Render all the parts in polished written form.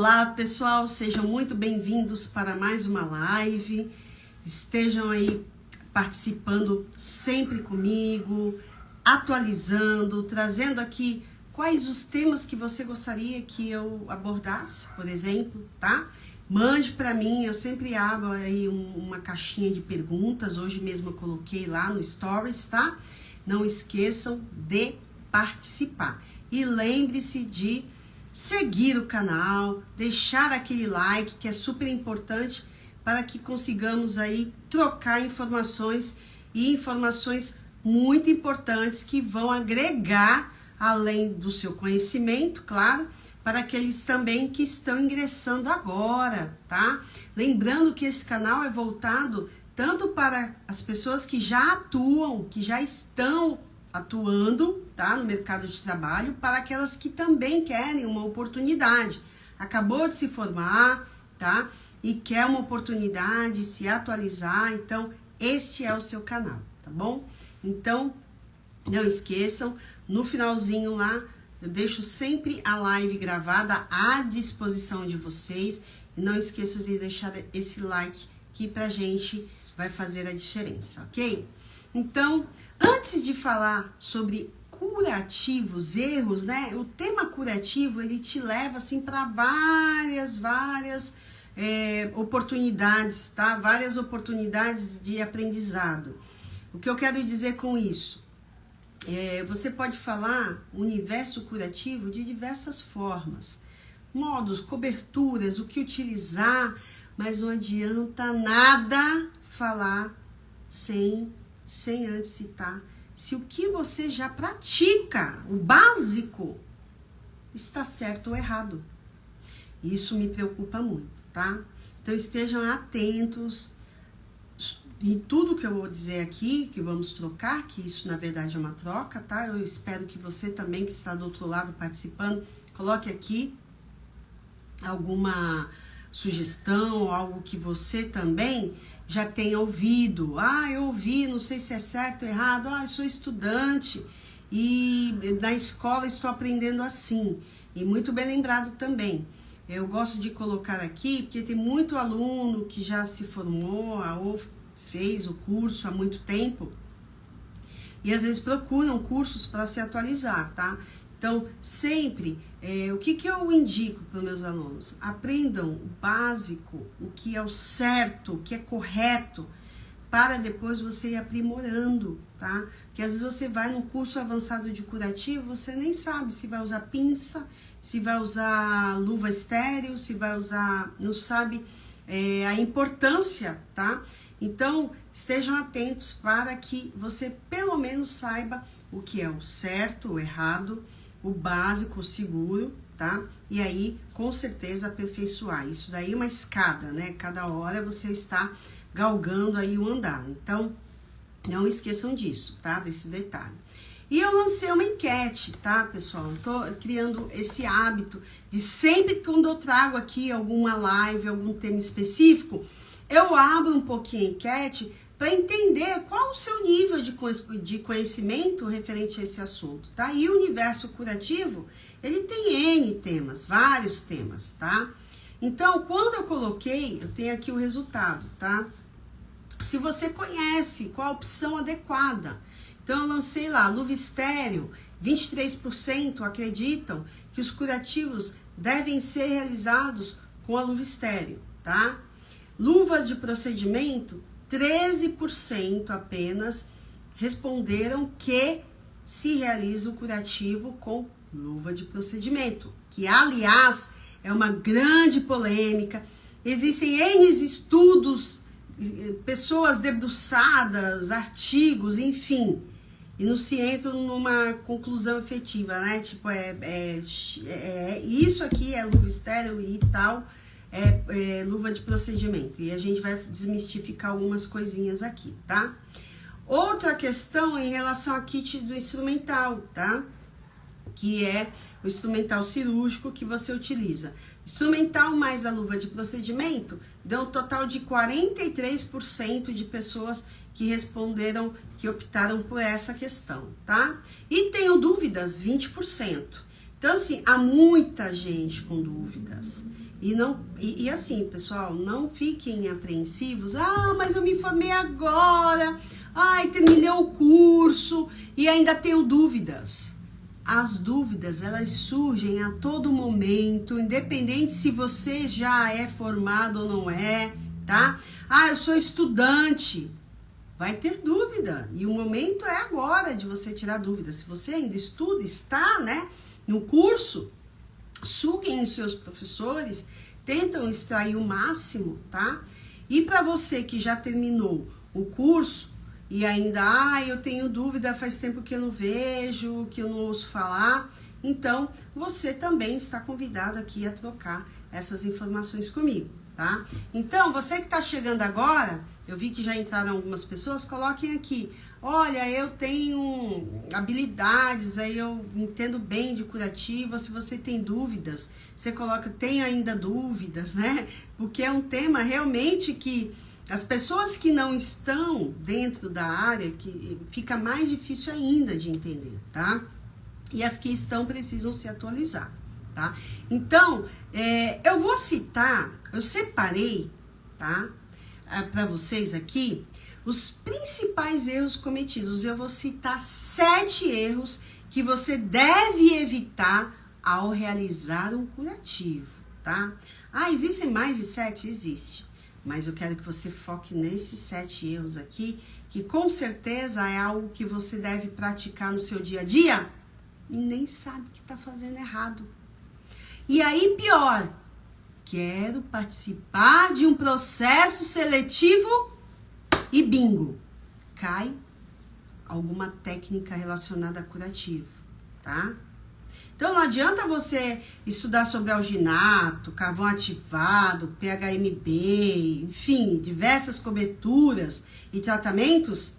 Olá pessoal, sejam muito bem-vindos para mais uma live, estejam aí participando sempre comigo, atualizando, trazendo aqui quais os temas que você gostaria que eu abordasse, por exemplo, tá? Mande para mim, eu sempre abro aí uma caixinha de perguntas, hoje mesmo eu coloquei lá no Stories, tá? Não esqueçam de participar e lembre-se de seguir o canal, deixar aquele like que é super importante para que consigamos aí trocar informações e informações muito importantes que vão agregar além do seu conhecimento, claro, para aqueles também que estão ingressando agora, tá? Lembrando que esse canal é voltado tanto para as pessoas que já atuam, que já estão atuando, tá, no mercado de trabalho, para aquelas que também querem uma oportunidade. Acabou de se formar, tá, e quer uma oportunidade, se atualizar, então este é o seu canal, tá bom? Então, não esqueçam, no finalzinho lá, eu deixo sempre a live gravada à disposição de vocês, e não esqueçam de deixar esse like que pra gente vai fazer a diferença, ok? Então, antes de falar sobre curativos, erros, né? O tema curativo, ele te leva, assim, para várias oportunidades, tá? Várias oportunidades de aprendizado. O que eu quero dizer com isso? Você pode falar universo curativo de diversas formas. Modos, coberturas, o que utilizar, mas não adianta nada falar sem antes citar se o que você já pratica, o básico, está certo ou errado. Isso me preocupa muito, tá? Então estejam atentos em tudo que eu vou dizer aqui, que vamos trocar, que isso na verdade é uma troca, tá? Eu espero que você também que está do outro lado participando, coloque aqui alguma sugestão, algo que você também já tenha ouvido. Ah, eu ouvi, não sei se é certo ou errado. Ah, eu sou estudante e na escola estou aprendendo assim. E muito bem lembrado também. Eu gosto de colocar aqui, porque tem muito aluno que já se formou ou fez o curso há muito tempo e às vezes procuram cursos para se atualizar, tá? Então, sempre, o que eu indico para os meus alunos? Aprendam o básico, o que é o certo, o que é correto, para depois você ir aprimorando, tá? Porque às vezes você vai num curso avançado de curativo, você nem sabe se vai usar pinça, se vai usar luva estéril, se vai usar, não sabe a importância, tá? Então, estejam atentos para que você pelo menos saiba o que é o certo, o errado, o básico, o seguro, tá? E aí, com certeza, aperfeiçoar. Isso daí é uma escada, né? Cada hora você está galgando aí o andar. Então, não esqueçam disso, tá? Desse detalhe. E eu lancei uma enquete, tá, pessoal? Eu tô criando esse hábito de sempre quando eu trago aqui alguma live, algum tema específico, eu abro um pouquinho a enquete para entender qual o seu nível de conhecimento referente a esse assunto, tá? E o universo curativo, ele tem N temas, vários temas, tá? Então, quando eu coloquei, eu tenho aqui o resultado, tá? Se você conhece qual a opção adequada. Então, eu lancei lá, luva estéril, 23% acreditam que os curativos devem ser realizados com a luva estéril, tá? Luvas de procedimento, 13% apenas responderam que se realiza o curativo com luva de procedimento, que aliás é uma grande polêmica. Existem N estudos, pessoas debruçadas, artigos, enfim, e não se entra numa conclusão efetiva, né? Tipo, isso aqui é luva estéril e tal, luva de procedimento. E a gente vai desmistificar algumas coisinhas aqui, tá? Outra questão em relação a kit do instrumental, tá? Que é o instrumental cirúrgico que você utiliza. Instrumental mais a luva de procedimento deu um total de 43% de pessoas que responderam, que optaram por essa questão, tá? E tenho dúvidas, 20%. Então, assim, há muita gente com dúvidas. E assim, pessoal, não fiquem apreensivos. Ah, mas eu me formei agora. Ai, terminei o curso e ainda tenho dúvidas. As dúvidas, elas surgem a todo momento, independente se você já é formado ou não é, tá? Ah, eu sou estudante. Vai ter dúvida. E o momento é agora de você tirar dúvida. Se você ainda estuda, está, né, no curso, suguem os seus professores, tentam extrair o máximo, tá? E para você que já terminou o curso e ainda, eu tenho dúvida, faz tempo que eu não vejo, que eu não ouço falar, então você também está convidado aqui a trocar essas informações comigo, tá? Então, você que está chegando agora, eu vi que já entraram algumas pessoas, coloquem aqui. Olha, eu tenho habilidades, aí eu entendo bem de curativa. Se você tem dúvidas, você coloca, tem ainda dúvidas, né? Porque é um tema realmente que as pessoas que não estão dentro da área, que fica mais difícil ainda de entender, tá? E as que estão precisam se atualizar, tá? Então, eu vou citar, eu separei, tá? Para vocês aqui, os principais erros cometidos. Eu vou citar 7 erros que você deve evitar ao realizar um curativo, tá? Ah, existem mais de 7? Existe. Mas eu quero que você foque nesses 7 erros aqui, que com certeza é algo que você deve praticar no seu dia a dia e nem sabe que está fazendo errado. E aí, pior, quero participar de um processo seletivo e bingo, cai alguma técnica relacionada a curativo, tá? Então não adianta você estudar sobre alginato, carvão ativado, PHMB, enfim, diversas coberturas e tratamentos,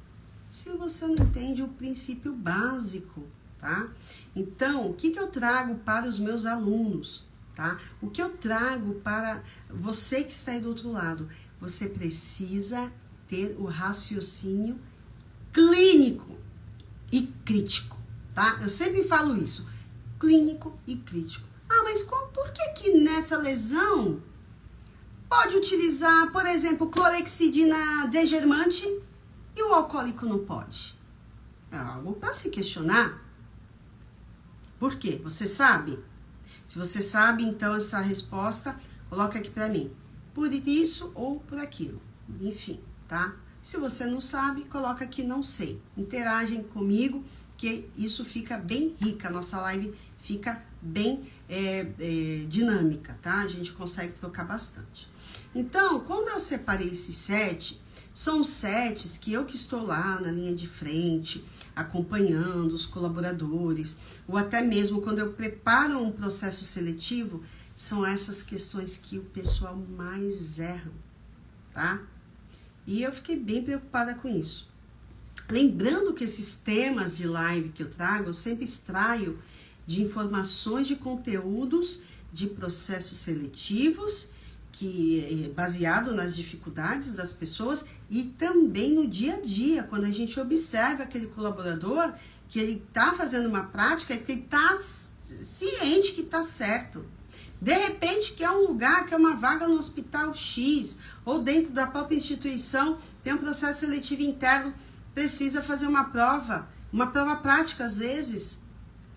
se você não entende o princípio básico, tá? Então, o que eu trago para os meus alunos, tá? O que eu trago para você que está aí do outro lado? Você precisa ter o raciocínio clínico e crítico, tá? Eu sempre falo isso, clínico e crítico. Ah, mas por que nessa lesão pode utilizar, por exemplo, clorexidina degermante e o alcoólico não pode? É algo para se questionar. Por quê? Você sabe? Se você sabe, então, essa resposta, coloca aqui para mim. Por isso ou por aquilo. Enfim, tá? Se você não sabe, coloca aqui não sei. Interagem comigo, que isso fica bem rica. A nossa live fica bem dinâmica, tá? A gente consegue trocar bastante. Então, quando eu separei esses 7, são 7 que eu que estou lá na linha de frente, acompanhando os colaboradores, ou até mesmo quando eu preparo um processo seletivo, são essas questões que o pessoal mais erra, tá? E eu fiquei bem preocupada com isso. Lembrando que esses temas de live que eu trago, eu sempre extraio de informações de conteúdos de processos seletivos, que baseado nas dificuldades das pessoas e também no dia a dia, quando a gente observa aquele colaborador que ele está fazendo uma prática, que ele está ciente que está certo. De repente, quer um lugar, quer uma vaga no hospital X, ou dentro da própria instituição, tem um processo seletivo interno, precisa fazer uma prova prática às vezes.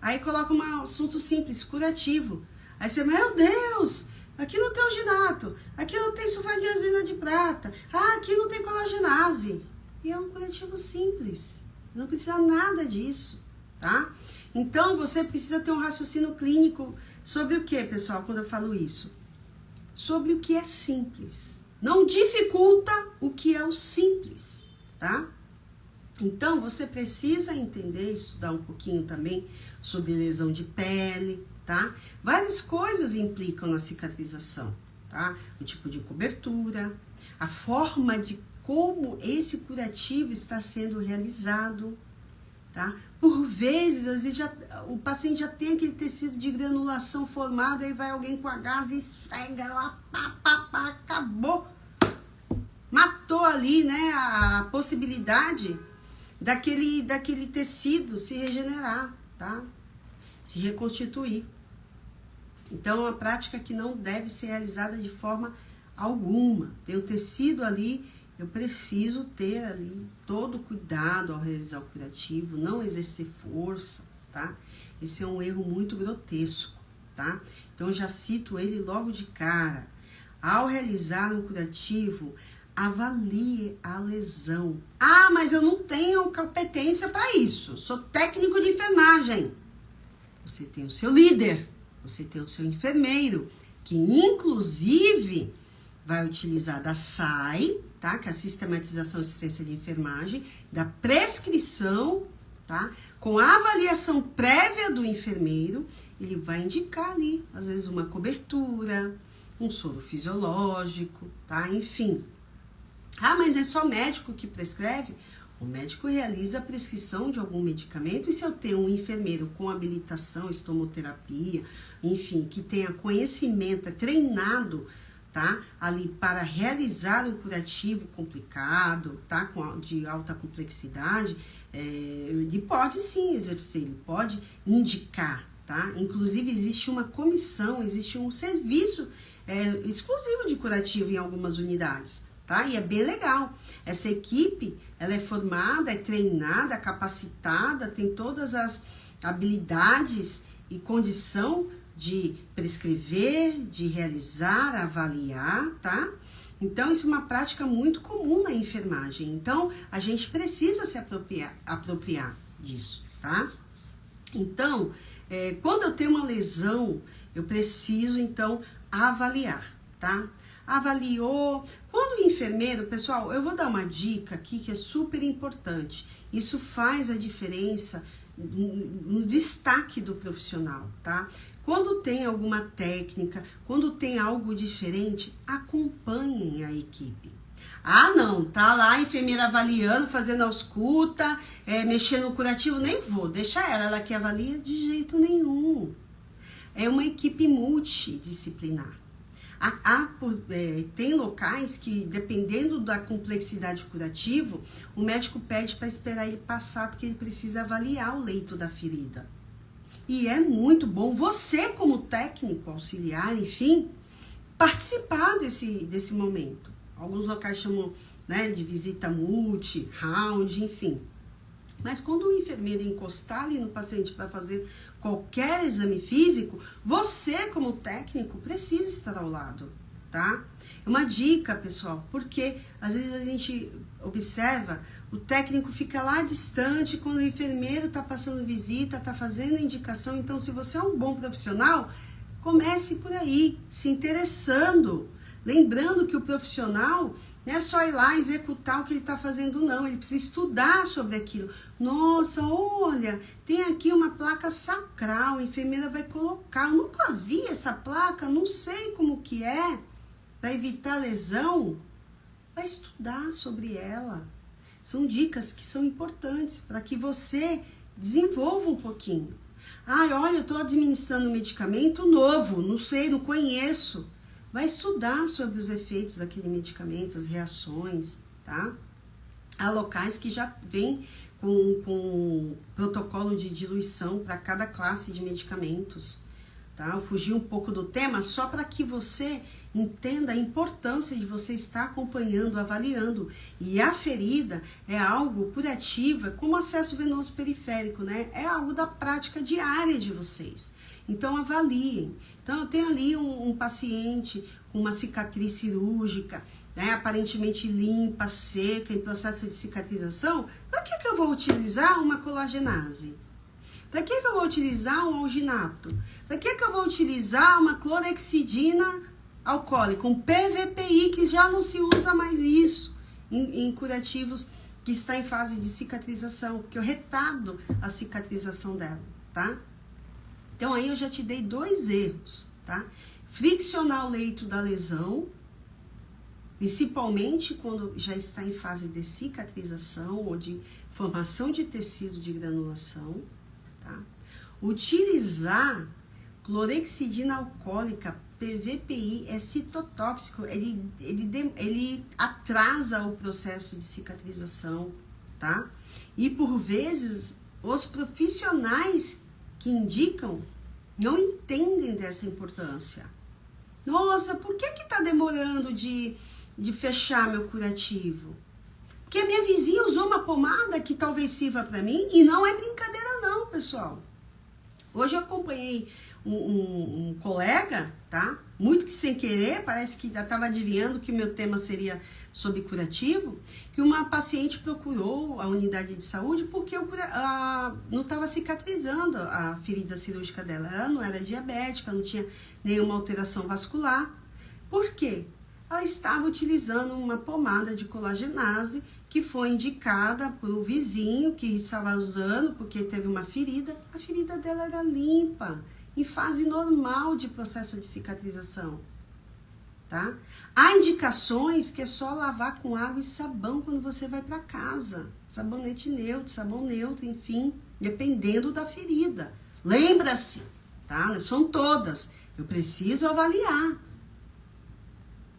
Aí coloca um assunto simples, curativo. Aí você, meu Deus, aqui não tem alginato, aqui não tem sulfadiazina de prata, aqui não tem colagenase. E é um curativo simples, não precisa nada disso, tá? Então, você precisa ter um raciocínio clínico sobre o que, pessoal, quando eu falo isso? Sobre o que é simples. Não dificulta o que é o simples, tá? Então, você precisa entender, estudar um pouquinho também sobre lesão de pele, tá? Várias coisas implicam na cicatrização, tá? O tipo de cobertura, a forma de como esse curativo está sendo realizado, tá? Por vezes, às vezes o paciente já tem aquele tecido de granulação formado, aí vai alguém com a gás e esfrega lá, acabou. Matou ali, né, a possibilidade daquele tecido se regenerar, tá? Se reconstituir. Então, é uma prática que não deve ser realizada de forma alguma. Tem o tecido ali, eu preciso ter ali todo o cuidado ao realizar o curativo, não exercer força, tá? Esse é um erro muito grotesco, tá? Então, eu já cito ele logo de cara. Ao realizar um curativo, avalie a lesão. Ah, mas eu não tenho competência para isso. Sou técnico de enfermagem. Você tem o seu líder, você tem o seu enfermeiro, que inclusive vai utilizar da SAI, tá? Que é a Sistematização e Assistência de Enfermagem, da prescrição, tá? Com a avaliação prévia do enfermeiro, ele vai indicar ali, às vezes, uma cobertura, um soro fisiológico, tá? Enfim. Ah, mas é só médico que prescreve? O médico realiza a prescrição de algum medicamento e se eu tenho um enfermeiro com habilitação, estomoterapia, enfim, que tenha conhecimento, é treinado, tá? Ali para realizar um curativo complicado, tá? De alta complexidade, ele pode sim exercer, ele pode indicar, tá? Inclusive existe uma comissão, existe um serviço exclusivo de curativo em algumas unidades, tá? E é bem legal. Essa equipe, ela é formada, é treinada, capacitada, tem todas as habilidades e condição de prescrever, de realizar, avaliar, tá? Então, isso é uma prática muito comum na enfermagem. Então, a gente precisa se apropriar disso, tá? Então, quando eu tenho uma lesão, eu preciso, então, avaliar, tá? Avaliou. Quando o enfermeiro, pessoal, eu vou dar uma dica aqui que é super importante. Isso faz a diferença no destaque do profissional, tá? Quando tem alguma técnica, quando tem algo diferente, acompanhem a equipe. Ah, não, tá lá a enfermeira avaliando, fazendo a ausculta, mexendo no curativo, nem vou, deixa ela que avalia de jeito nenhum. É uma equipe multidisciplinar. Tem locais que, dependendo da complexidade do curativo, o médico pede para esperar ele passar, porque ele precisa avaliar o leito da ferida. E é muito bom você, como técnico, auxiliar, enfim, participar desse momento. Alguns locais chamam, né, de visita multi, round, enfim. Mas quando o enfermeiro encostar ali no paciente para fazer qualquer exame físico, você, como técnico, precisa estar ao lado, tá? É uma dica, pessoal, porque às vezes a gente observa, o técnico fica lá distante quando o enfermeiro está passando visita, está fazendo a indicação. Então, se você é um bom profissional, comece por aí, se interessando. Lembrando que o profissional não é só ir lá executar o que ele está fazendo, não. Ele precisa estudar sobre aquilo. Nossa, olha, tem aqui uma placa sacral, a enfermeira vai colocar. Eu nunca vi essa placa, não sei como que é. Para evitar lesão, vai estudar sobre ela. São dicas que são importantes para que você desenvolva um pouquinho. Ah, olha, eu estou administrando um medicamento novo, não sei, não conheço. Vai estudar sobre os efeitos daquele medicamento, as reações, tá? Há locais que já vêm com protocolo de diluição para cada classe de medicamentos, tá? Eu fugi um pouco do tema só para que você entenda a importância de você estar acompanhando, avaliando. E a ferida é algo curativo, como acesso venoso periférico, né? É algo da prática diária de vocês. Então, avaliem. Então, eu tenho ali um paciente com uma cicatriz cirúrgica, né, aparentemente limpa, seca, em processo de cicatrização. Para que eu vou utilizar uma colagenase? Para que eu vou utilizar um alginato? Para que eu vou utilizar uma clorexidina alcoólica, um PVPI, que já não se usa mais isso em curativos que está em fase de cicatrização, porque eu retardo a cicatrização dela, tá? Então, aí eu já te dei 2 erros, tá? Friccionar o leito da lesão, principalmente quando já está em fase de cicatrização ou de formação de tecido de granulação, tá? Utilizar clorexidina alcoólica, PVPI, é citotóxico, ele atrasa o processo de cicatrização, tá? E por vezes, os profissionais que indicam não entendem dessa importância. Nossa, por que tá demorando de fechar meu curativo? Porque a minha vizinha usou uma pomada que talvez sirva para mim, e não é brincadeira não, pessoal. Hoje eu acompanhei um colega, tá? Muito que sem querer, parece que já estava adivinhando que o meu tema seria sobre curativo, que uma paciente procurou a unidade de saúde porque não estava cicatrizando a ferida cirúrgica dela. Ela não era diabética, não tinha nenhuma alteração vascular. Por quê? Ela estava utilizando uma pomada de colagenase que foi indicada por um vizinho que estava usando porque teve uma ferida. A ferida dela era limpa, em fase normal de processo de cicatrização, tá? Há indicações que é só lavar com água e sabão quando você vai para casa. Sabonete neutro, sabão neutro, enfim, dependendo da ferida. Lembra-se, tá? Não são todas. Eu preciso avaliar.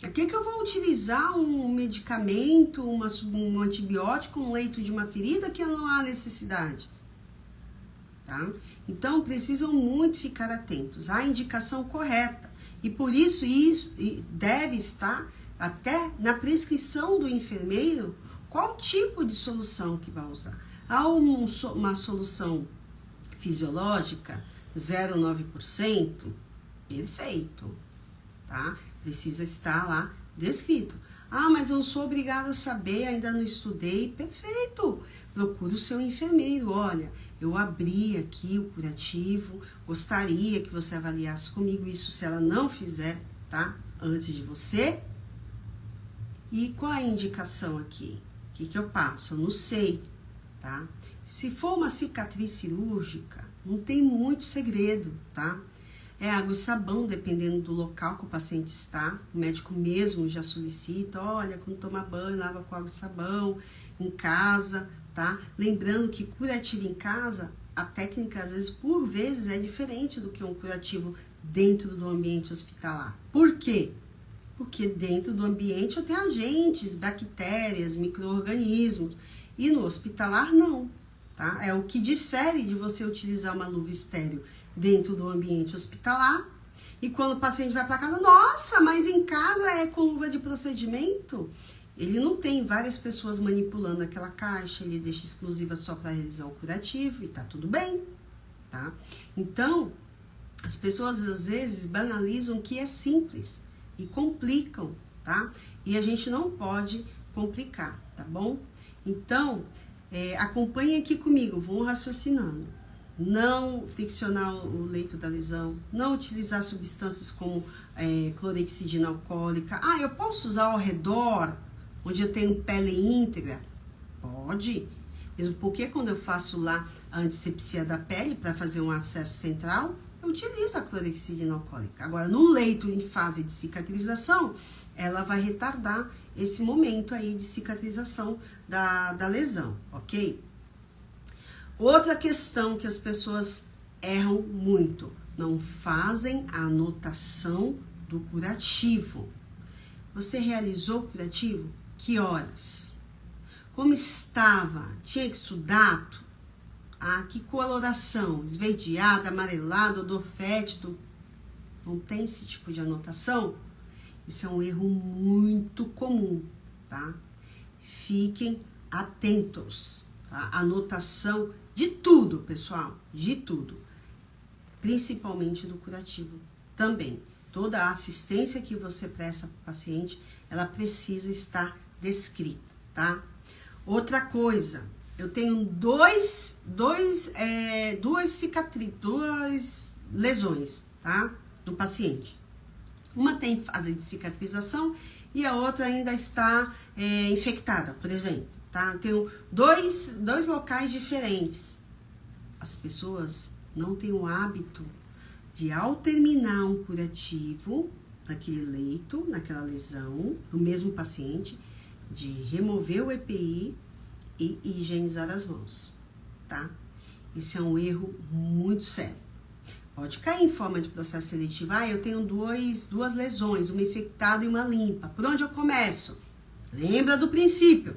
Aqui que eu vou utilizar um medicamento, um antibiótico, um leito de uma ferida que não há necessidade. Tá? Então, precisam muito ficar atentos à indicação correta. E por isso deve estar até na prescrição do enfermeiro qual tipo de solução que vai usar. Há uma solução fisiológica, 0,9%, perfeito, tá? Precisa estar lá descrito. Ah, mas eu não sou obrigada a saber, ainda não estudei. Perfeito! Procure o seu enfermeiro. Olha, eu abri aqui o curativo, gostaria que você avaliasse comigo isso se ela não fizer, tá? Antes de você. E qual a indicação aqui? O que eu passo? Eu não sei, tá? Se for uma cicatriz cirúrgica, não tem muito segredo, tá? É água e sabão, dependendo do local que o paciente está. O médico mesmo já solicita, olha, quando toma banho, lava com água e sabão, em casa, tá? Lembrando que curativo em casa, a técnica, às vezes, por vezes, é diferente do que um curativo dentro do ambiente hospitalar. Por quê? Porque dentro do ambiente eu tenho agentes, bactérias, micro-organismos. E no hospitalar, não. Tá? É o que difere de você utilizar uma luva estéril dentro do ambiente hospitalar. E quando o paciente vai para casa, nossa, mas em casa é com luva de procedimento? Ele não tem várias pessoas manipulando aquela caixa, ele deixa exclusiva só para realizar o curativo e tá tudo bem, tá? Então, as pessoas às vezes banalizam o que é simples e complicam, tá? E a gente não pode complicar, tá bom? Então, acompanhe aqui comigo, vão raciocinando. Não friccionar o leito da lesão, não utilizar substâncias como clorexidina alcoólica. Ah, eu posso usar ao redor, onde eu tenho pele íntegra? Pode. Mesmo porque quando eu faço lá a antisepsia da pele para fazer um acesso central, eu utilizo a clorexidina alcoólica. Agora, no leito em fase de cicatrização, ela vai retardar esse momento aí de cicatrização da lesão, ok? Outra questão que as pessoas erram muito, não fazem a anotação do curativo. Você realizou o curativo? Que horas? Como estava? Tinha exudato? Ah, que coloração? Esverdeada, amarelada, odor fétido? Não tem esse tipo de anotação? Isso é um erro muito comum, tá? Fiquem atentos, tá? Anotação de tudo, pessoal, de tudo. Principalmente do curativo também. Toda a assistência que você presta para o paciente, ela precisa estar descrita, tá? Outra coisa, eu tenho duas lesões, tá? Do paciente. Uma tem fase de cicatrização e a outra ainda está infectada, por exemplo, tá? Tenho dois locais diferentes. As pessoas não têm o hábito de, ao terminar um curativo naquele leito, naquela lesão, no mesmo paciente, de remover o EPI e higienizar as mãos, tá? Isso é um erro muito sério. Pode cair em forma de processo seletivo. Ah, eu tenho duas lesões, uma infectada e uma limpa. Por onde eu começo? Lembra do princípio.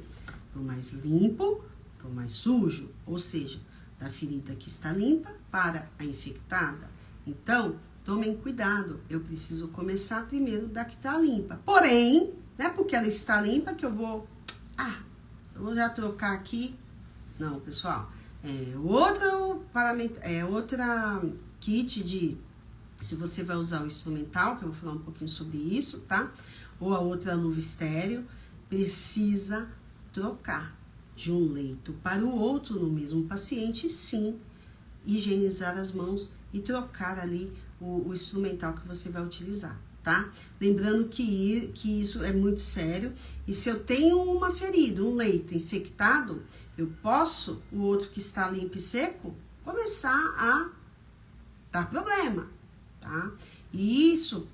Do mais limpo para o mais sujo. Ou seja, da ferida que está limpa para a infectada. Então, tomem cuidado, eu preciso começar primeiro da que está limpa. Porém, não é porque ela está limpa que eu vou já trocar aqui. Não, pessoal, outra kit de, se você vai usar o instrumental, que eu vou falar um pouquinho sobre isso, tá? Ou a outra luva estéreo, precisa trocar de um leito para o outro no mesmo paciente, sim, higienizar as mãos e trocar ali o instrumental que você vai utilizar, tá? Lembrando que isso é muito sério, e se eu tenho uma ferida, um leito infectado, eu posso, o outro que está limpo e seco, começar a dar problema, tá? E isso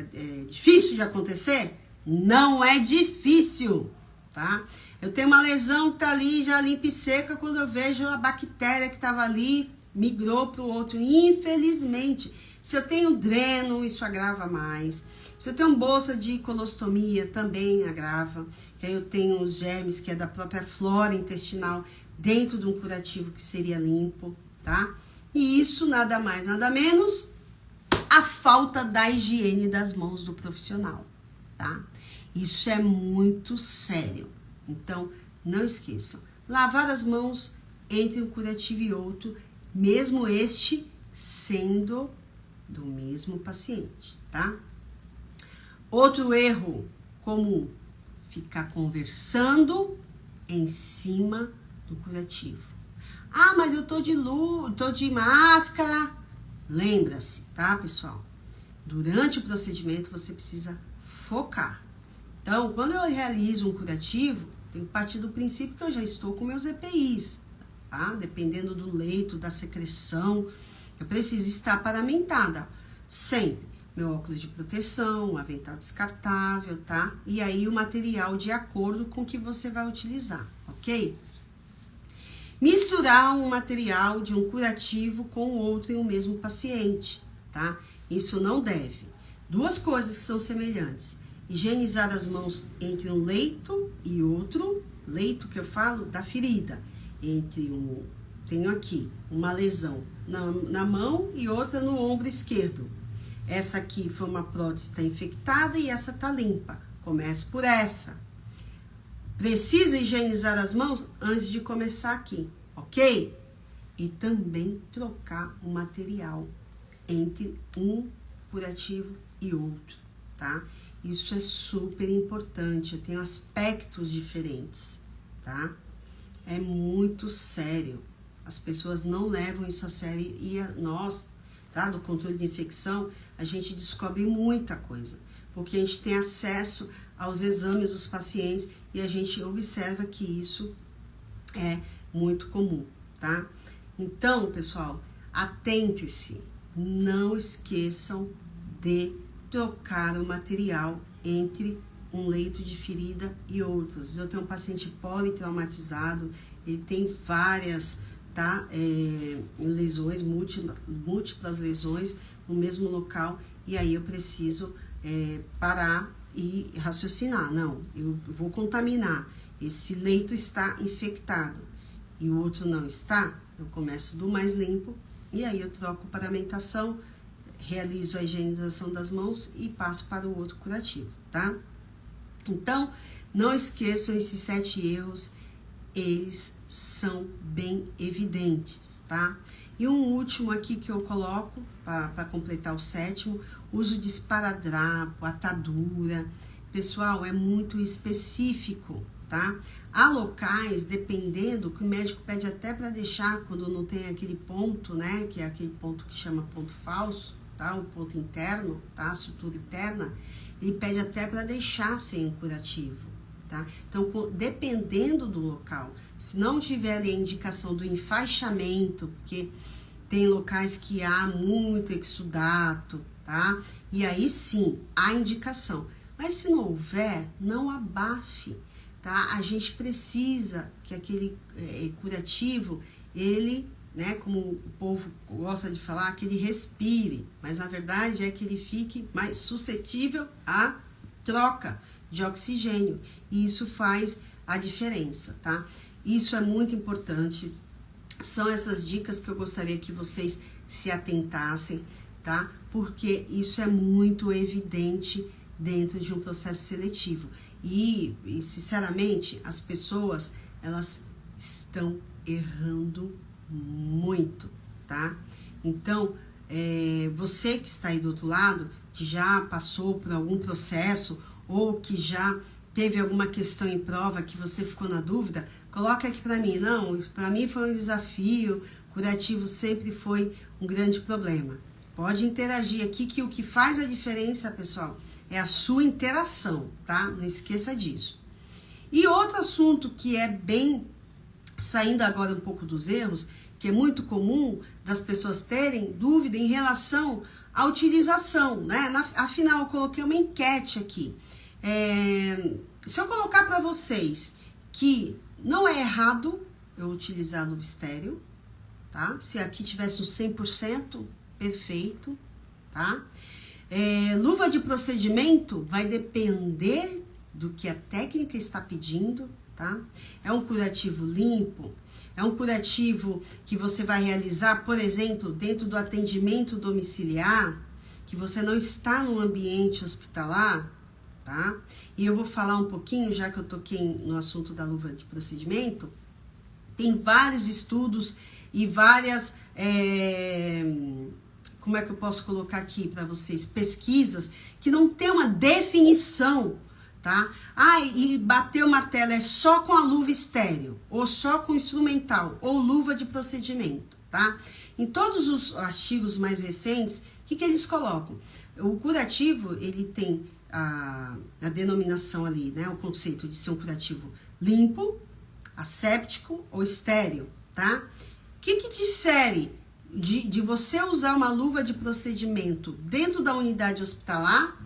é difícil de acontecer? Não é difícil, tá? Eu tenho uma lesão que tá ali já limpa e seca, quando eu vejo a bactéria que estava ali migrou para o outro, infelizmente. Se eu tenho dreno, isso agrava mais. Se eu tenho bolsa de colostomia, também agrava. Que aí eu tenho os germes, que é da própria flora intestinal, dentro de um curativo que seria limpo, tá? E isso nada mais, nada menos, a falta da higiene das mãos do profissional, tá? Isso é muito sério. Então, não esqueçam. Lavar as mãos entre um curativo e outro, mesmo este sendo do mesmo paciente, tá? Outro erro comum, ficar conversando em cima do curativo. Ah, mas eu tô de máscara. Lembra-se, tá, pessoal? Durante o procedimento você precisa focar. Então, quando eu realizo um curativo, tenho que partir do princípio que eu já estou com meus EPIs, tá? Dependendo do leito, da secreção, eu preciso estar paramentada, sempre. Meu óculos de proteção, um avental descartável, tá? E aí o material de acordo com o que você vai utilizar, ok? Misturar um material de um curativo com outro em um mesmo paciente, tá? Isso não deve. Duas coisas que são semelhantes. Higienizar as mãos entre um leito e outro, leito que eu falo da ferida, tenho aqui uma lesão na mão e outra no ombro esquerdo. Essa aqui foi uma prótese, está infectada, e essa está limpa. Começo por essa. Preciso higienizar as mãos antes de começar aqui, ok? E também trocar o material entre um curativo e outro, tá? Isso é super importante, eu tenho aspectos diferentes, tá? É muito sério. As pessoas não levam isso a sério, e nós, tá, do controle de infecção, a gente descobre muita coisa, porque a gente tem acesso aos exames dos pacientes e a gente observa que isso é muito comum, tá? Então, pessoal, atente-se, não esqueçam de trocar o material entre um leito de ferida e outros. Eu tenho um paciente politraumatizado, ele tem várias, tá, lesões, múltiplas lesões no mesmo local, e aí eu preciso parar e raciocinar. Não, eu vou contaminar, esse leito está infectado e o outro não está, eu começo do mais limpo, e aí eu troco paramentação, realizo a higienização das mãos e passo para o outro curativo, tá? Então, não esqueçam esses 7 erros, eles são bem evidentes, tá? E um último aqui que eu coloco, para completar o 7º, uso de esparadrapo, atadura. Pessoal, é muito específico, tá? Há locais, dependendo, que o médico pede até para deixar, quando não tem aquele ponto, né? Que é aquele ponto que chama ponto falso, tá? O ponto interno, tá? A sutura interna, ele pede até para deixar sem um curativo, tá? Então, dependendo do local, se não tiver ali a indicação do enfaixamento, porque tem locais que há muito exudato, tá? E aí sim, há indicação. Mas se não houver, não abafe, tá? A gente precisa que aquele curativo, ele, né, como o povo gosta de falar, que ele respire, mas na verdade é que ele fique mais suscetível à troca de oxigênio, e isso faz a diferença, tá? Isso é muito importante, são essas dicas que eu gostaria que vocês se atentassem, tá? Porque isso é muito evidente dentro de um processo seletivo. E sinceramente, as pessoas, elas estão errando muito, tá? Então, você que está aí do outro lado, que já passou por algum processo ou que já teve alguma questão em prova que você ficou na dúvida, coloca aqui para mim. Não, para mim foi um desafio, curativo sempre foi um grande problema. Pode interagir aqui, que o que faz a diferença, pessoal, é a sua interação, tá? Não esqueça disso. E outro assunto que é bem, saindo agora um pouco dos erros, que é muito comum das pessoas terem dúvida em relação à utilização, né? Afinal, eu coloquei uma enquete aqui. Se eu colocar para vocês que não é errado eu utilizar luva estéreo, tá? Se aqui tivesse um 100%, perfeito, tá? Luva de procedimento vai depender do que a técnica está pedindo, tá? É um curativo limpo, é um curativo que você vai realizar, por exemplo, dentro do atendimento domiciliar, que você não está no ambiente hospitalar, tá? E eu vou falar um pouquinho, já que eu toquei no assunto da luva de procedimento, tem vários estudos e várias, como é que eu posso colocar aqui para vocês, pesquisas, que não tem uma definição, tá? E bater o martelo é só com a luva estéreo, ou só com instrumental, ou luva de procedimento, tá? Em todos os artigos mais recentes, o que eles colocam? O curativo, ele tem a denominação ali, né? O conceito de ser um curativo limpo, asséptico ou estéreo, tá? O que difere de você usar uma luva de procedimento dentro da unidade hospitalar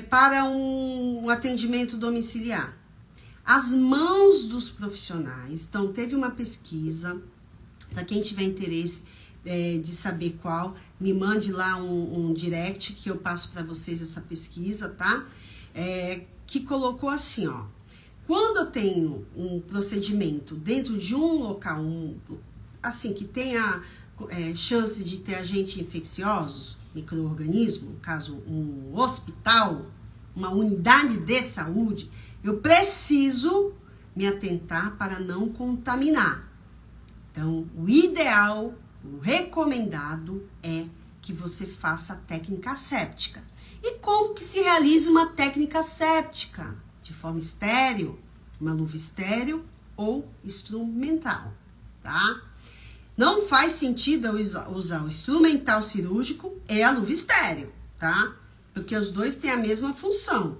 para um atendimento domiciliar? As mãos dos profissionais. Então, teve uma pesquisa, para quem tiver interesse de saber qual, me mande lá um direct que eu passo para vocês essa pesquisa, tá? Que colocou assim, ó. Quando eu tenho um procedimento dentro de um local, assim, que tenha chance de ter agentes infecciosos, micro-organismo, no caso um hospital, uma unidade de saúde, eu preciso me atentar para não contaminar. Então, o ideal, o recomendado é que você faça a técnica asséptica. E como que se realiza uma técnica asséptica? De forma estéreo, uma luva estéreo ou instrumental, tá? Não faz sentido eu usar o instrumental cirúrgico e a luva estéreo, tá? Porque os dois têm a mesma função.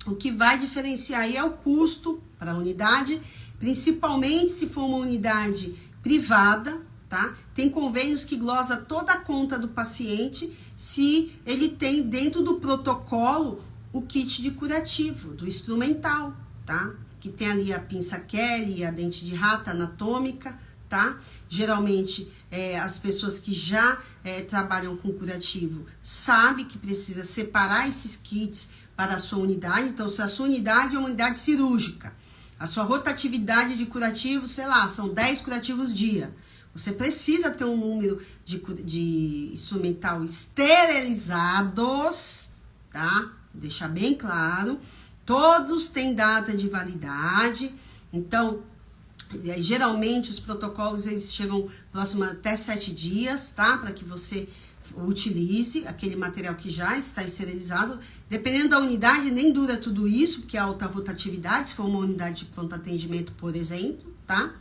O que vai diferenciar aí é o custo para a unidade, principalmente se for uma unidade privada, tá? Tem convênios que glosa toda a conta do paciente se ele tem dentro do protocolo o kit de curativo, do instrumental, tá? Que tem ali a pinça Kelly, a dente de rata anatômica, tá? Geralmente, as pessoas que já trabalham com curativo sabem que precisa separar esses kits para a sua unidade. Então, se a sua unidade é uma unidade cirúrgica, a sua rotatividade de curativo, sei lá, são 10 curativos dia. Você precisa ter um número de instrumental esterilizados, tá? Deixar bem claro. Todos têm data de validade. Então, geralmente os protocolos eles chegam próximo até 7 dias, tá? Para que você utilize aquele material que já está esterilizado. Dependendo da unidade, nem dura tudo isso, porque é alta rotatividade, se for uma unidade de pronto atendimento, por exemplo, tá?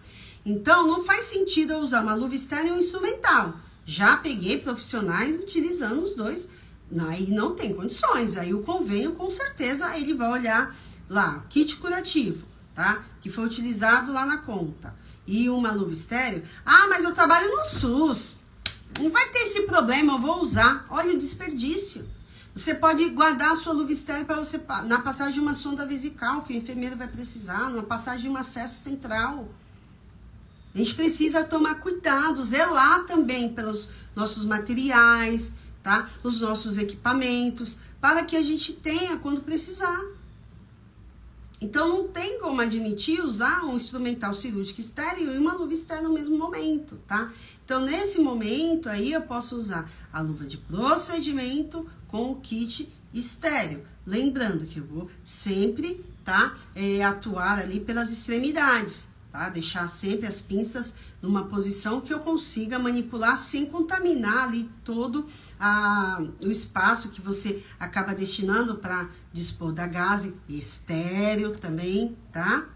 Então, não faz sentido eu usar uma luva estéreo e um instrumental. Já peguei profissionais utilizando os dois, aí não tem condições. Aí o convênio, com certeza, ele vai olhar lá, kit curativo, tá? Que foi utilizado lá na conta. E uma luva estéreo. Ah, mas eu trabalho no SUS. Não vai ter esse problema, eu vou usar. Olha o desperdício. Você pode guardar a sua luva estéreo para você na passagem de uma sonda vesical, que o enfermeiro vai precisar, numa passagem de um acesso central. A gente precisa tomar cuidado, zelar também pelos nossos materiais, tá? Os nossos equipamentos, para que a gente tenha quando precisar. Então, não tem como admitir usar um instrumental cirúrgico estéreo e uma luva estéreo no mesmo momento, tá? Então, nesse momento aí, eu posso usar a luva de procedimento com o kit estéreo. Lembrando que eu vou sempre, tá, atuar ali pelas extremidades, tá? Deixar sempre as pinças numa posição que eu consiga manipular sem contaminar ali todo o espaço que você acaba destinando para dispor da gaze estéreo também, tá?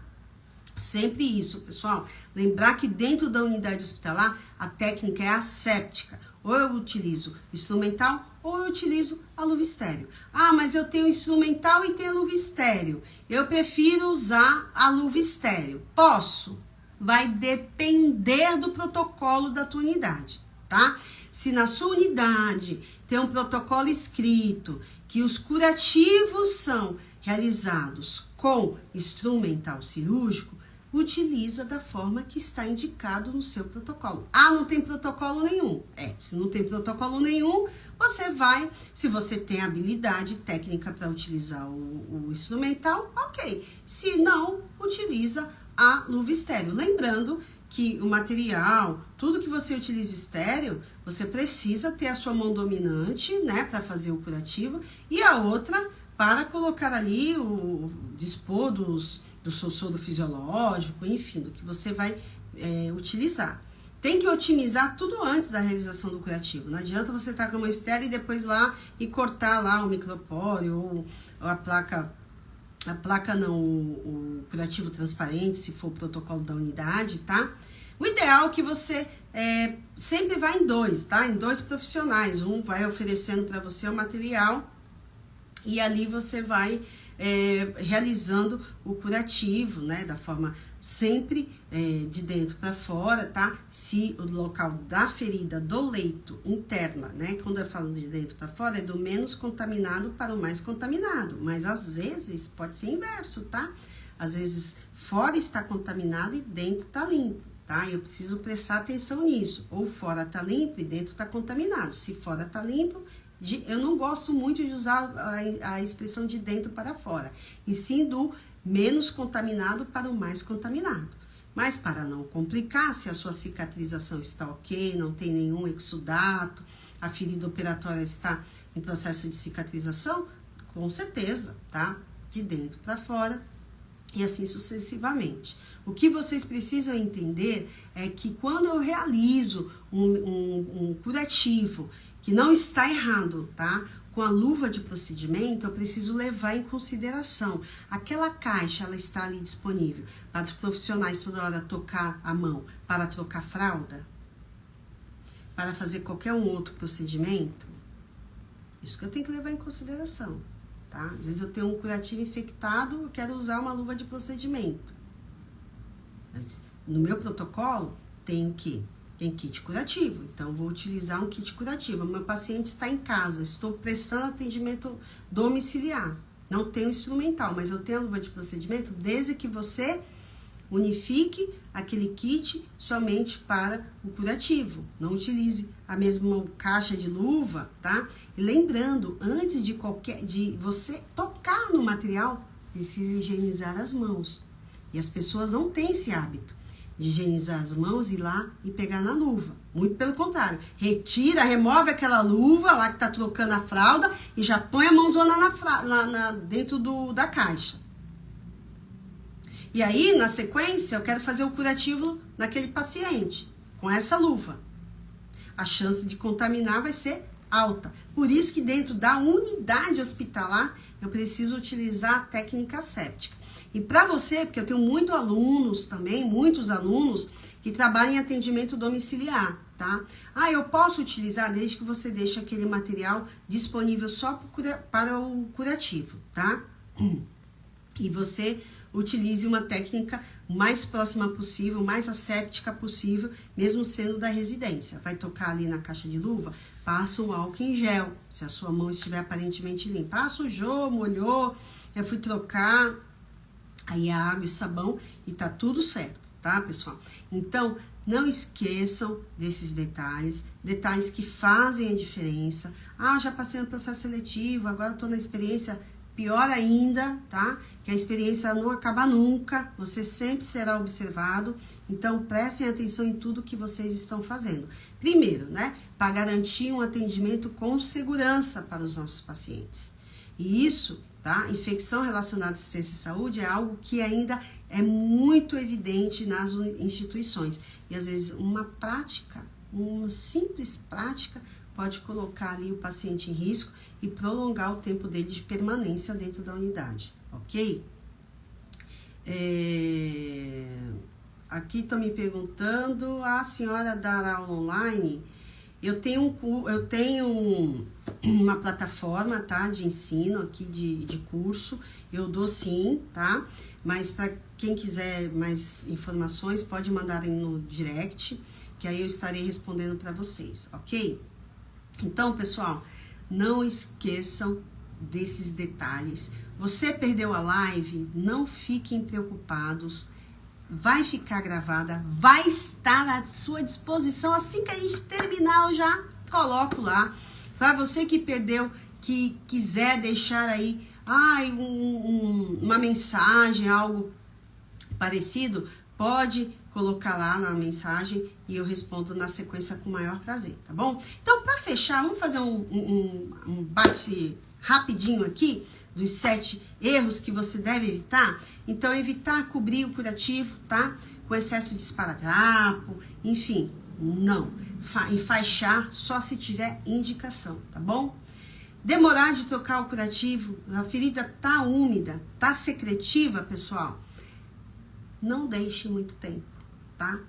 Sempre isso, pessoal. Lembrar que dentro da unidade hospitalar, a técnica é asséptica. Ou eu utilizo instrumental ou eu utilizo a luva estéreo. Ah, mas eu tenho instrumental e tenho luva estéreo. Eu prefiro usar a luva estéreo. Posso? Vai depender do protocolo da tua unidade, tá? Se na sua unidade tem um protocolo escrito que os curativos são realizados com instrumental cirúrgico, utiliza da forma que está indicado no seu protocolo. Ah, não tem protocolo nenhum. Se não tem protocolo nenhum, você vai, se você tem habilidade técnica para utilizar o instrumental, ok. Se não, utiliza a luva estéreo. Lembrando que o material, tudo que você utiliza estéreo, você precisa ter a sua mão dominante, né, para fazer o curativo, e a outra para colocar ali, dispor do seu soro fisiológico, enfim, do que você vai utilizar. Tem que otimizar tudo antes da realização do curativo. Não adianta você estar com a mão estéreo e depois lá e cortar lá o micropóreo ou a placa não, o curativo transparente, se for o protocolo da unidade, tá? O ideal é que você sempre vá em dois, tá? Em dois profissionais. Um vai oferecendo para você o material e ali você vai realizando o curativo, né? Da forma sempre de dentro para fora, tá? Se o local da ferida do leito interna, né? Quando eu falo de dentro para fora, é do menos contaminado para o mais contaminado. Mas às vezes pode ser inverso, tá? Às vezes fora está contaminado e dentro está limpo, tá? Eu preciso prestar atenção nisso. Ou fora está limpo e dentro está contaminado. Se fora está limpo, eu não gosto muito de usar a expressão de dentro para fora, e sim do menos contaminado para o mais contaminado. Mas para não complicar, se a sua cicatrização está ok, não tem nenhum exudato, a ferida operatória está em processo de cicatrização, com certeza, tá? De dentro para fora e assim sucessivamente. O que vocês precisam entender é que quando eu realizo um curativo que não está errado, tá? Com a luva de procedimento, eu preciso levar em consideração. Aquela caixa, ela está ali disponível para os profissionais toda hora tocar a mão, para trocar fralda, para fazer qualquer um outro procedimento. Isso que eu tenho que levar em consideração, tá? Às vezes eu tenho um curativo infectado, eu quero usar uma luva de procedimento. Mas no meu protocolo, tem kit curativo, então vou utilizar um kit curativo. Meu paciente está em casa, estou prestando atendimento domiciliar, não tenho instrumental, mas eu tenho a luva de procedimento, desde que você unifique aquele kit somente para o curativo. Não utilize a mesma caixa de luva, tá? E lembrando, antes de você tocar no material, precisa higienizar as mãos. E as pessoas não têm esse hábito de higienizar as mãos, ir lá e pegar na luva. Muito pelo contrário. Remove aquela luva lá que tá trocando a fralda e já põe a mãozona dentro da caixa. E aí, na sequência, eu quero fazer o curativo naquele paciente, com essa luva. A chance de contaminar vai ser alta. Por isso que dentro da unidade hospitalar, eu preciso utilizar a técnica asséptica. E para você, porque eu tenho muitos alunos que trabalham em atendimento domiciliar, tá? Ah, eu posso utilizar desde que você deixe aquele material disponível só para o curativo, tá? E você utilize uma técnica mais próxima possível, mais asséptica possível, mesmo sendo da residência. Vai tocar ali na caixa de luva, passa o álcool em gel, se a sua mão estiver aparentemente limpa. Ah, sujou, molhou, eu fui trocar, aí a água e sabão e tá tudo certo, tá, pessoal? Então, não esqueçam desses detalhes que fazem a diferença. Ah, já passei no processo seletivo, agora tô na experiência. pior ainda, tá? Que a experiência não acaba nunca, você sempre será observado, então prestem atenção em tudo que vocês estão fazendo. Primeiro, né, para garantir um atendimento com segurança para os nossos pacientes. E isso, tá? Infecção relacionada à assistência à saúde é algo que ainda é muito evidente nas instituições. E às vezes uma simples prática, pode colocar ali o paciente em risco e prolongar o tempo dele de permanência dentro da unidade, ok? Aqui estão me perguntando, a senhora dará aula online? Eu tenho uma plataforma, tá, de ensino aqui, de curso, eu dou sim, tá? Mas para quem quiser mais informações, pode mandarem no direct, que aí eu estarei respondendo para vocês, ok? Então, pessoal, não esqueçam desses detalhes. Você perdeu a live? Não fiquem preocupados. Vai ficar gravada, vai estar à sua disposição. Assim que a gente terminar, eu já coloco lá. Para você que perdeu, que quiser deixar aí uma mensagem, algo parecido, pode colocar lá na mensagem e eu respondo na sequência com o maior prazer, tá bom? Então, para fechar, vamos fazer um bate rapidinho aqui dos 7 erros que você deve evitar. Então, evitar cobrir o curativo, tá? Com excesso de esparadrapo, enfim, não. Enfaixar só se tiver indicação, tá bom? Demorar de trocar o curativo, a ferida tá úmida, tá secretiva, pessoal, não deixe muito tempo, tá?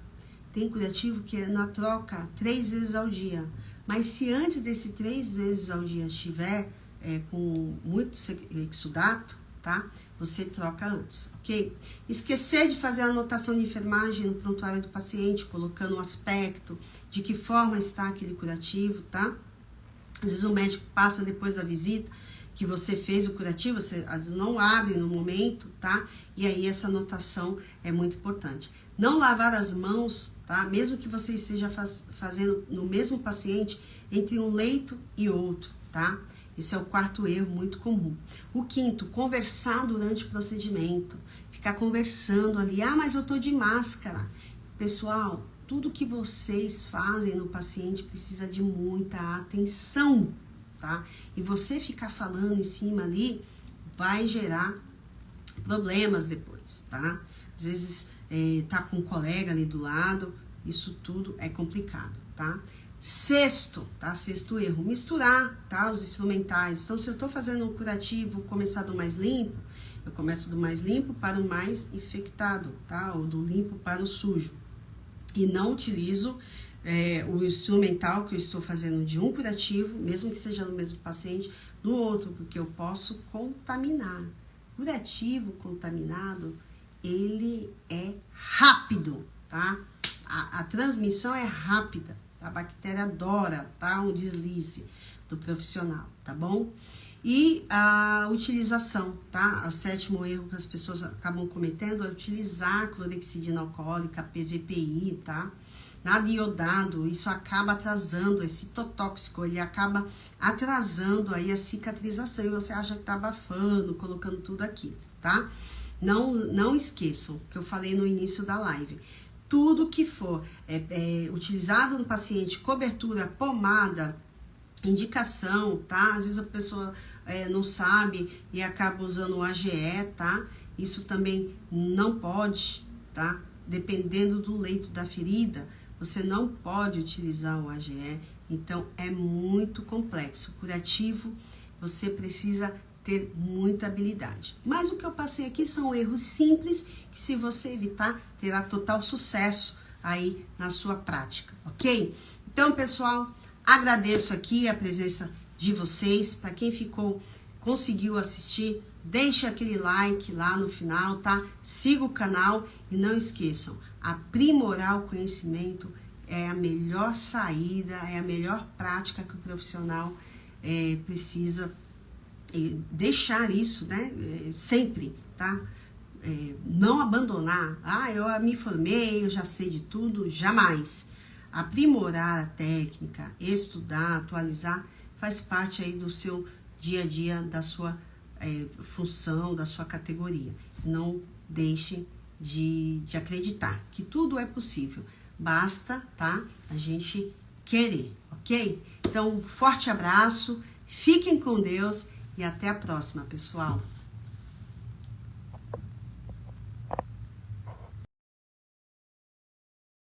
Tem curativo que é na troca 3 vezes ao dia, mas se antes desse 3 vezes ao dia estiver com muito exudato, tá? Você troca antes, ok? Esquecer de fazer a anotação de enfermagem no prontuário do paciente, colocando um aspecto, de que forma está aquele curativo, tá? Às vezes o médico passa depois da visita que você fez o curativo, você às vezes não abre no momento, tá? E aí essa anotação é muito importante. Não lavar as mãos, tá? Mesmo que você esteja fazendo no mesmo paciente, entre um leito e outro, tá? Esse é o 4º erro muito comum. O 5º, conversar durante o procedimento. Ficar conversando ali, mas eu tô de máscara. Pessoal, tudo que vocês fazem no paciente precisa de muita atenção, tá? E você ficar falando em cima ali vai gerar problemas depois, tá? Às vezes tá com um colega ali do lado, isso tudo é complicado, tá? 6º, tá? 6º erro, misturar, tá? Os instrumentais. Então, se eu tô fazendo um curativo, começar do mais limpo, eu começo do mais limpo para o mais infectado, tá? Ou do limpo para o sujo. E não utilizo o instrumental que eu estou fazendo de um curativo, mesmo que seja no mesmo paciente, no outro, porque eu posso contaminar. Curativo contaminado, ele é rápido, tá? A transmissão é rápida, a bactéria adora, tá? Um deslize do profissional, tá bom? E a utilização, tá? O 7º erro que as pessoas acabam cometendo é utilizar clorexidina alcoólica, PVPI, tá? Nada iodado, isso acaba atrasando, esse citotóxico, ele acaba atrasando aí a cicatrização e você acha que tá abafando, colocando tudo aqui, tá? Não esqueçam que eu falei no início da live. Tudo que for utilizado no paciente, cobertura, pomada, indicação, tá? Às vezes a pessoa não sabe e acaba usando o AGE, tá? Isso também não pode, tá? Dependendo do leito da ferida, você não pode utilizar o AGE, então é muito complexo. Curativo, você precisa ter muita habilidade. Mas o que eu passei aqui são erros simples que, se você evitar, terá total sucesso aí na sua prática, ok? Então, pessoal, agradeço aqui a presença de vocês. Para quem conseguiu assistir, deixe aquele like lá no final, tá? Siga o canal e não esqueçam, aprimorar o conhecimento é a melhor saída, é a melhor prática que o profissional precisa deixar isso, né? Sempre, tá? Não abandonar. Eu me formei, eu já sei de tudo, jamais. Aprimorar a técnica, estudar, atualizar, faz parte aí do seu dia a dia, da sua função, da sua categoria. Não deixem de acreditar que tudo é possível. Basta, tá? A gente querer, ok? Então, um forte abraço, fiquem com Deus e até a próxima, pessoal.